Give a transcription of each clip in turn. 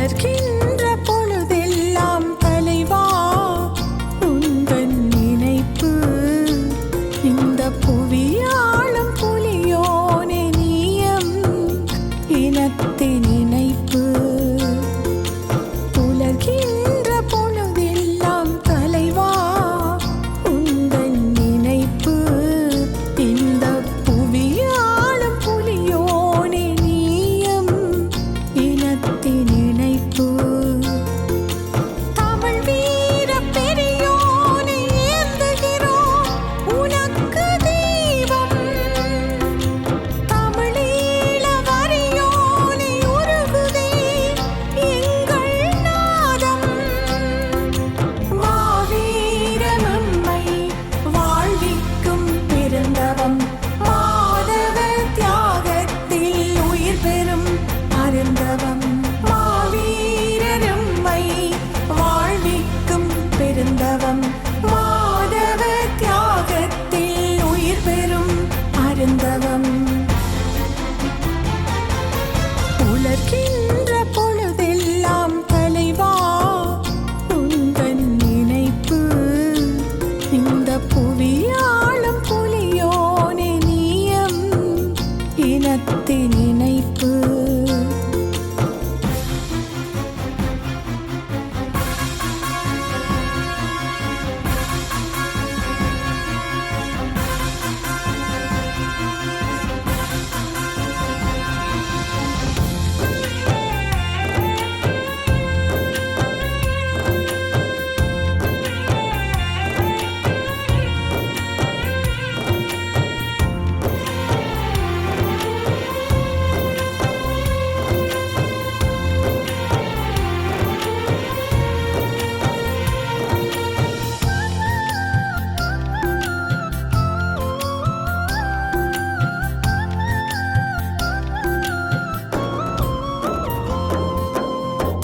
புலர்கின்ற பொழுதெல்லாம் தலைவா உந்தன் நினைப்பு இந்த புவியாளும் புலியோனே நீயம் இனத்தின் நினைப்பு புலர்கின்ற பொழுதெல்லாம் தலைவா உந்தன் நினைப்பு இந்த புவியாளும் புலியோனே நீயம் இனத்தின் நினைப்பு தமிழ் வீர பெரியோனை ஏந்துகிறோம் உனக்கு தீபம் தமிழீழ வரியோனை உருகுதே எங்கள் நாதம் மாவீர நம்மை வாழ்விக்கும் பெருந்தவம் மாதவ தியாகத்தில் உயிர் பெறும் அருந்தவம் மாவீரரும்மை வாழ்விக்கும் பெருந்தவம் மாதவ தியாகத்தில் உயிர் பெறும் அருந்தவம் உலர்கின்ற பொழுதெல்லாம் தலைவா உந்தன் நினைப்பு இந்த புவியாளும் புலியோனே நீயம் இனத்தின் நினைப்பு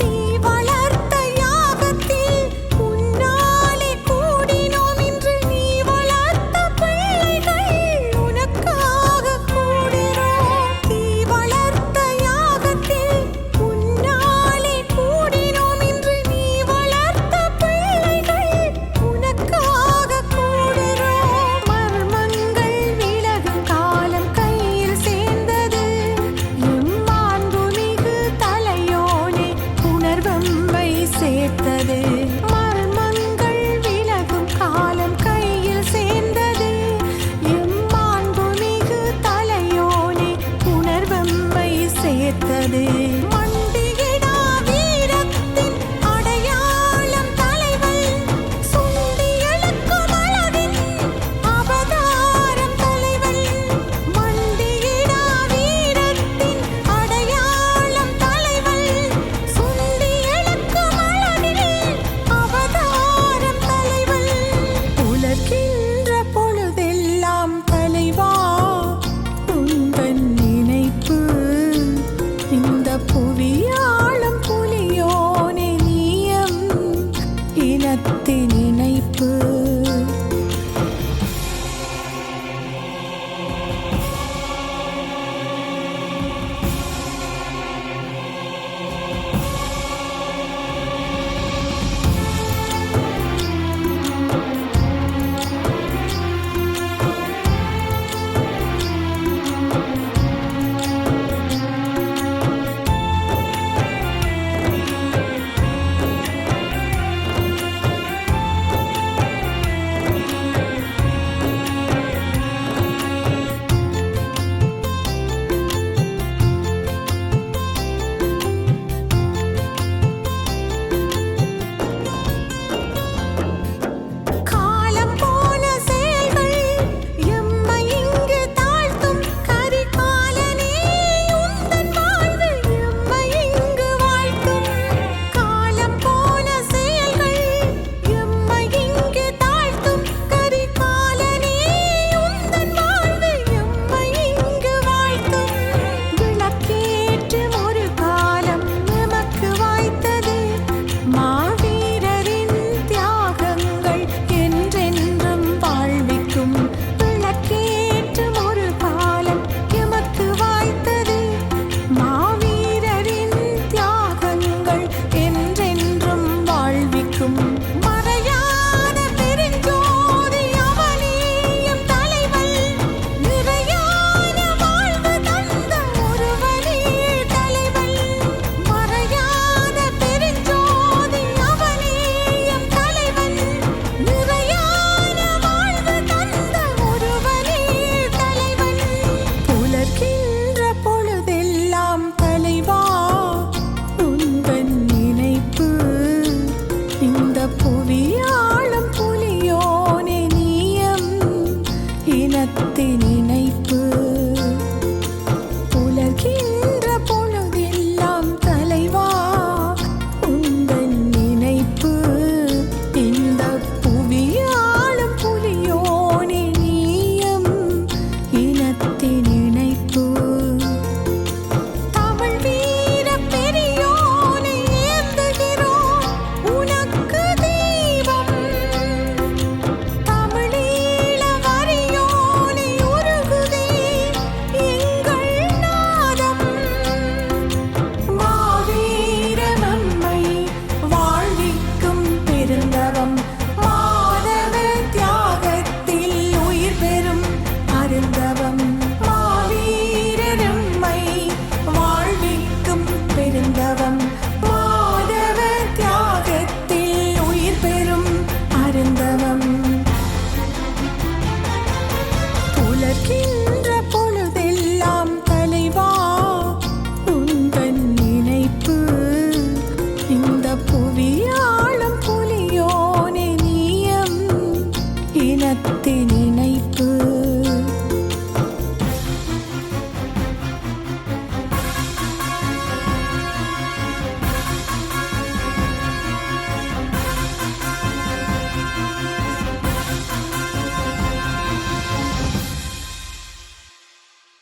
தீ வளர்த்த யாகத்தில் உன்னாலே கூடினோம் இன்று நீ வளர்த்த பிள்ளைகள் உனக்காக கூடினோம் தீ வளர்த்த யாகத்தில் உன்னாலே கூடினோம் இன்று நீ வளர்த்த பிள்ளைகள் உனக்காக கூடினோம் மர்மங்கள் விலகும் காலம் கையில் சேர்ந்தது எம்மாண்புமிகு தலையோனே உணர்வம்பை சேர்த்தது மர்மங்கள் விலகும் காலம் கையில் சேர்ந்தது எம்மாண்புமிகு தலையோனே உணர்வம்பை சேர்த்தது மண்டியிடா வீரத்தின் அடையாளம் தலைவன் சுண்டி எழுக்கும் அழகின் அவதாரம் தலைவன் மண்டியிடா வீரத்தின் அடையாளம் தலைவன் சுண்டி எழுக்கும் அழகின் அவதாரம் தலைவன் புலர்கின்ற பொழுதெல்லாம் தலைவா உந்தன் நினைப்பு இந்த புவியா